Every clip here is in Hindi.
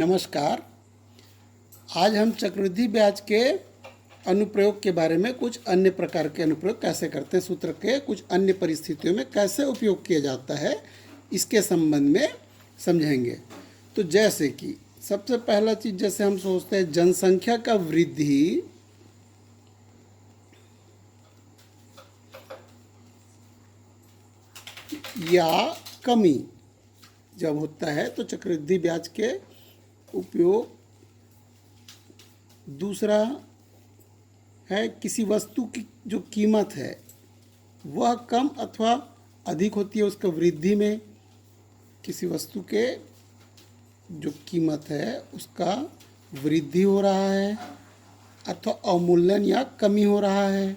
नमस्कार। आज हम चक्रवृद्धि ब्याज के अनुप्रयोग के बारे में, कुछ अन्य प्रकार के अनुप्रयोग कैसे करते हैं, सूत्र के कुछ अन्य परिस्थितियों में कैसे उपयोग किया जाता है, इसके संबंध में समझेंगे। तो जैसे कि सबसे पहला चीज, जैसे हम सोचते हैं जनसंख्या का वृद्धि या कमी जब होता है तो चक्रवृद्धि ब्याज के उपयोग। दूसरा है किसी वस्तु की जो कीमत है वह कम अथवा अधिक होती है, उसका वृद्धि में किसी वस्तु के जो कीमत है उसका वृद्धि हो रहा है अथवा अवमूल्यन या कमी हो रहा है।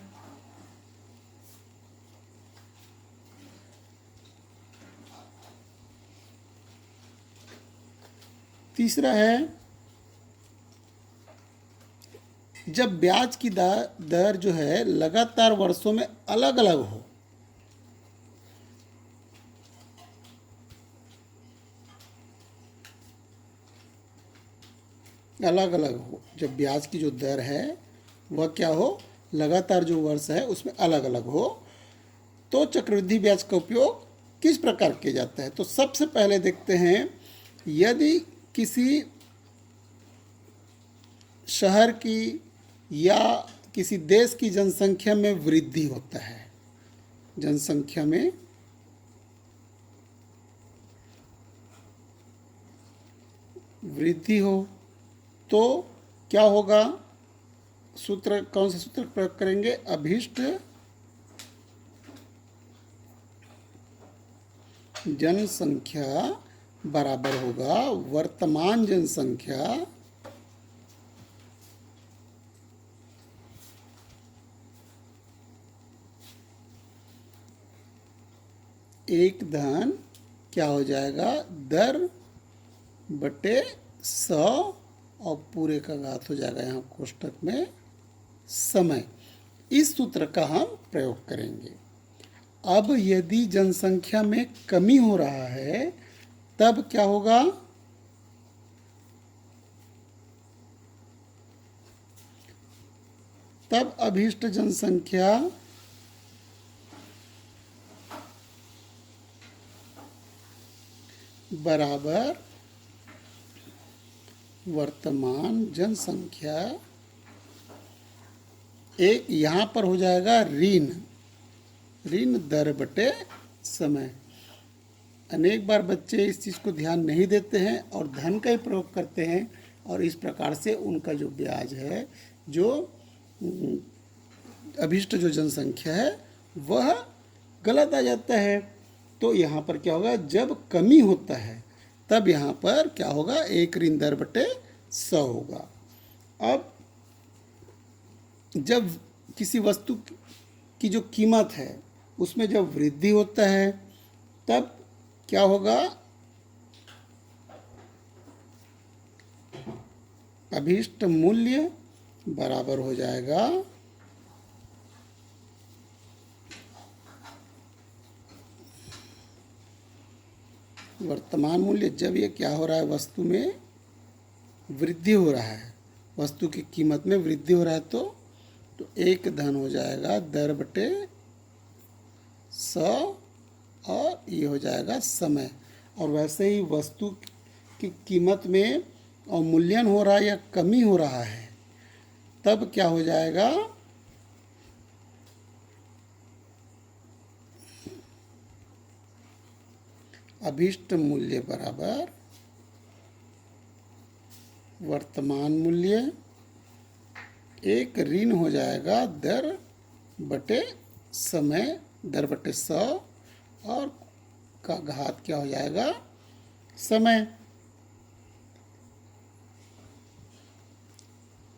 तीसरा है जब ब्याज की दर जो है लगातार वर्षों में अलग अलग हो। अलग अलग हो, जब ब्याज की जो दर है वह क्या हो, लगातार जो वर्ष है उसमें अलग अलग हो, तो चक्रवृद्धि ब्याज का उपयोग किस प्रकार किया जाता है। तो सबसे पहले देखते हैं, यदि किसी शहर की या किसी देश की जनसंख्या में वृद्धि होता है, जनसंख्या में वृद्धि हो तो क्या होगा, सूत्र कौन सा सूत्र प्रयोग करेंगे, अभीष्ट जनसंख्या बराबर होगा वर्तमान जनसंख्या एक धन क्या हो जाएगा, दर बटे 100 और पूरे का घात हो जाएगा यहाँ कोष्टक में समय। इस सूत्र का हम प्रयोग करेंगे। अब यदि जनसंख्या में कमी हो रहा है तब क्या होगा, तब अभीष्ट जनसंख्या बराबर वर्तमान जनसंख्या, एक यहाँ पर हो जाएगा ऋण दर बटे समय। अनेक बार बच्चे इस चीज़ को ध्यान नहीं देते हैं और धन का ही प्रयोग करते हैं, और इस प्रकार से उनका जो ब्याज है, जो अभीष्ट जो जनसंख्या है वह गलत आ जाता है। तो यहाँ पर क्या होगा, जब कमी होता है तब यहाँ पर क्या होगा, एक ऋण दर बटे 100 होगा। अब जब किसी वस्तु की जो कीमत है उसमें जब वृद्धि होता है तब क्या होगा, अभीष्ट मूल्य बराबर हो जाएगा वर्तमान मूल्य। जब ये क्या हो रहा है, वस्तु में वृद्धि हो रहा है, वस्तु की कीमत में वृद्धि हो रहा है, तो एक धन हो जाएगा दर बटे 100 और ये हो जाएगा समय। और वैसे ही वस्तु की कीमत में अवमूल्यन हो रहा है या कमी हो रहा है तब क्या हो जाएगा, अभीष्ट मूल्य बराबर वर्तमान मूल्य, एक ऋण हो जाएगा दर बटे समय, दर बटे 100 और का घात क्या हो जाएगा, समय।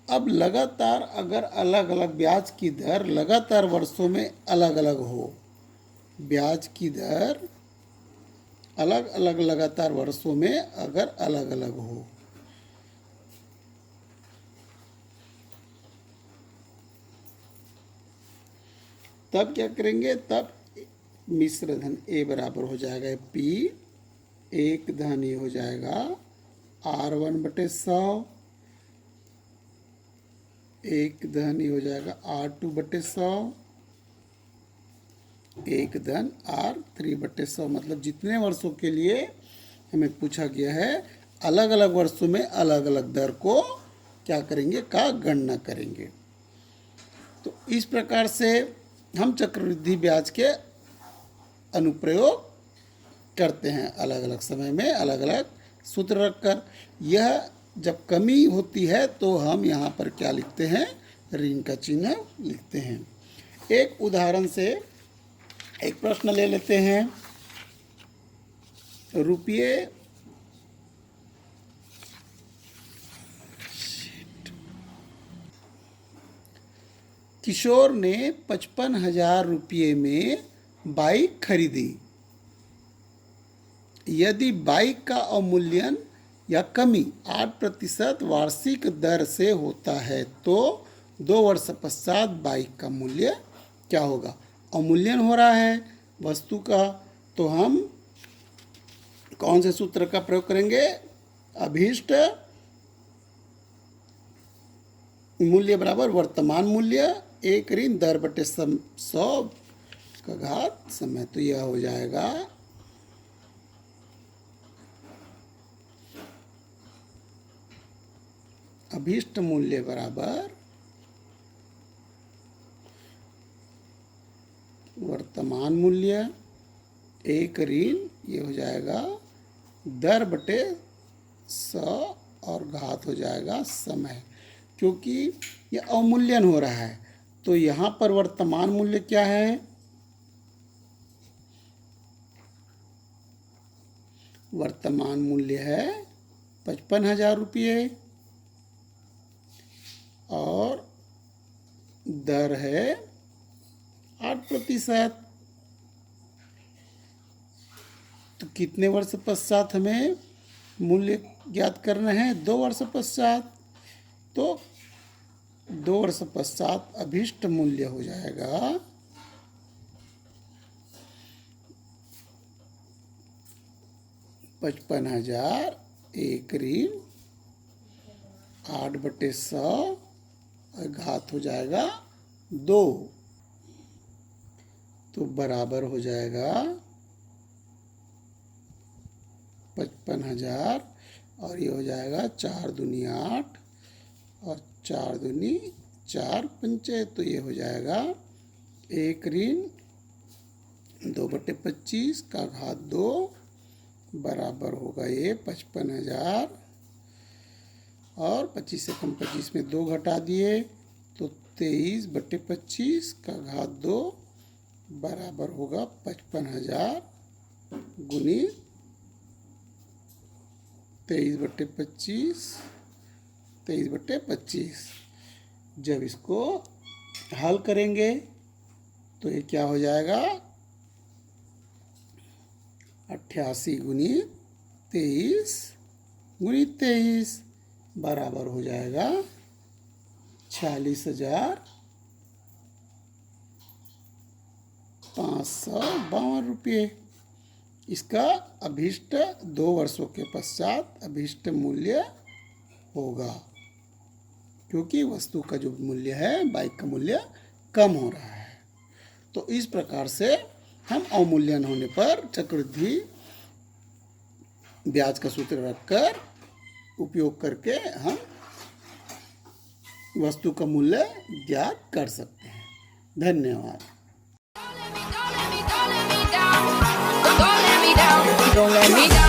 अब लगातार अगर अलग अलग ब्याज की दर लगातार वर्षों में अलग अलग हो, ब्याज की दर अलग अलग लगातार वर्षों में अगर अलग अलग हो, तब क्या करेंगे, तब मिश्र धन ए बराबर हो जाएगा पी, एक धन ये हो जाएगा R1/100, एक धन ये हो जाएगा R2/100, एक धन R3/100। मतलब जितने वर्षों के लिए हमें पूछा गया है, अलग अलग वर्षों में अलग अलग दर को क्या करेंगे का गणना करेंगे। तो इस प्रकार से हम चक्रवृद्धि ब्याज के अनुप्रयोग करते हैं अलग अलग समय में अलग अलग सूत्र रखकर। यह जब कमी होती है तो हम यहाँ पर क्या लिखते हैं, ऋण का चिन्ह लिखते हैं। एक उदाहरण से एक प्रश्न ले लेते हैं। रुपये किशोर ने 55,000 रुपये में बाइक खरीदी। यदि बाइक का अवमूल्यन या कमी 8% वार्षिक दर से होता है तो 2 वर्ष पश्चात बाइक का मूल्य क्या होगा। अवमूल्यन हो रहा है वस्तु का, तो हम कौन से सूत्र का प्रयोग करेंगे, अभीष्ट मूल्य बराबर वर्तमान मूल्य एक ऋण दर बटे 100 का घात समय। तो यह हो जाएगा अभीष्ट मूल्य बराबर वर्तमान मूल्य एक ऋण ये हो जाएगा दर बटे 100 और घात हो जाएगा समय। क्योंकि ये अवमूल्यन हो रहा है तो यहाँ पर वर्तमान मूल्य क्या है, वर्तमान मूल्य है 55,000 रुपये और दर है 8%। तो कितने वर्ष पश्चात हमें मूल्य ज्ञात करना है, 2 वर्ष पश्चात। तो 2 वर्ष पश्चात अभीष्ट मूल्य हो जाएगा 55,000 एक ऋण 8/100 और घात हो जाएगा 2। तो बराबर हो जाएगा 55,000 और ये हो जाएगा 4 दूनी 8 और 4 दूनी 4 पंचे। तो ये हो जाएगा एक ऋण 2/25 का घात 2 बराबर होगा ये 55,000 और 25 से कम 25 में 2 घटा दिए तो 23/25 का घात 2 बराबर होगा 55,000 गुनी 23/25 23/25। जब इसको हल करेंगे तो ये क्या हो जाएगा 88 गुनी 23 गुनी 23 बराबर हो जाएगा 46,552 रुपये। इसका अभीष्ट 2 वर्षों के पश्चात अभीष्ट मूल्य होगा, क्योंकि वस्तु का जो मूल्य है बाइक का मूल्य कम हो रहा है। तो इस प्रकार से हम अवमूल्यन होने पर चक्रवृद्धि ब्याज का सूत्र रखकर उपयोग करके हम वस्तु का मूल्य ज्ञात कर सकते हैं। धन्यवाद। Don't let me down.